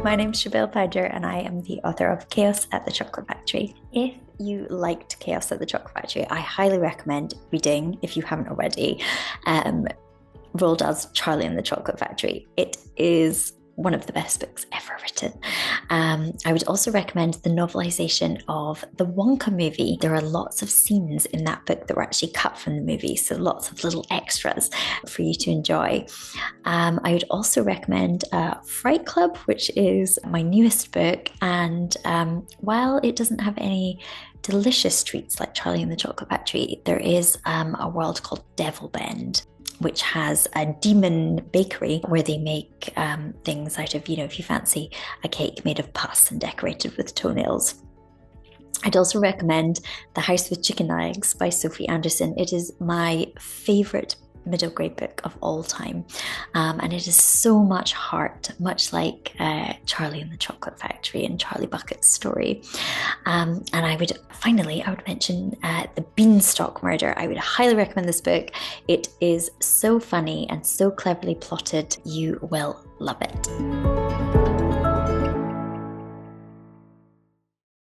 my name's Sibéal Pounder and I am the author of Chaos at the Chocolate Factory. If you liked Chaos at the Chocolate Factory, I highly recommend reading, if you haven't already, Roal Dahl's Charlie and the Chocolate Factory. It is one of the best books ever written. I would also recommend the novelization of the Wonka movie. There are lots of scenes in that book that were actually cut from the movie, so lots of little extras for you to enjoy. I would also recommend Fright Club, which is my newest book, and while it doesn't have any delicious treats like Charlie and the Chocolate Factory, there is a world called Devilbend, which has a demon bakery where they make things out of, if you fancy a cake made of pus and decorated with toenails. I'd also recommend The House with Chicken Eggs by Sophie Anderson. It is my favourite middle grade book of all time, and it is so much heart, much like Charlie and the Chocolate Factory and Charlie Bucket's story. And I would mention the Beanstalk Murder. I would highly recommend this book. It is so funny and so cleverly plotted. You will love it.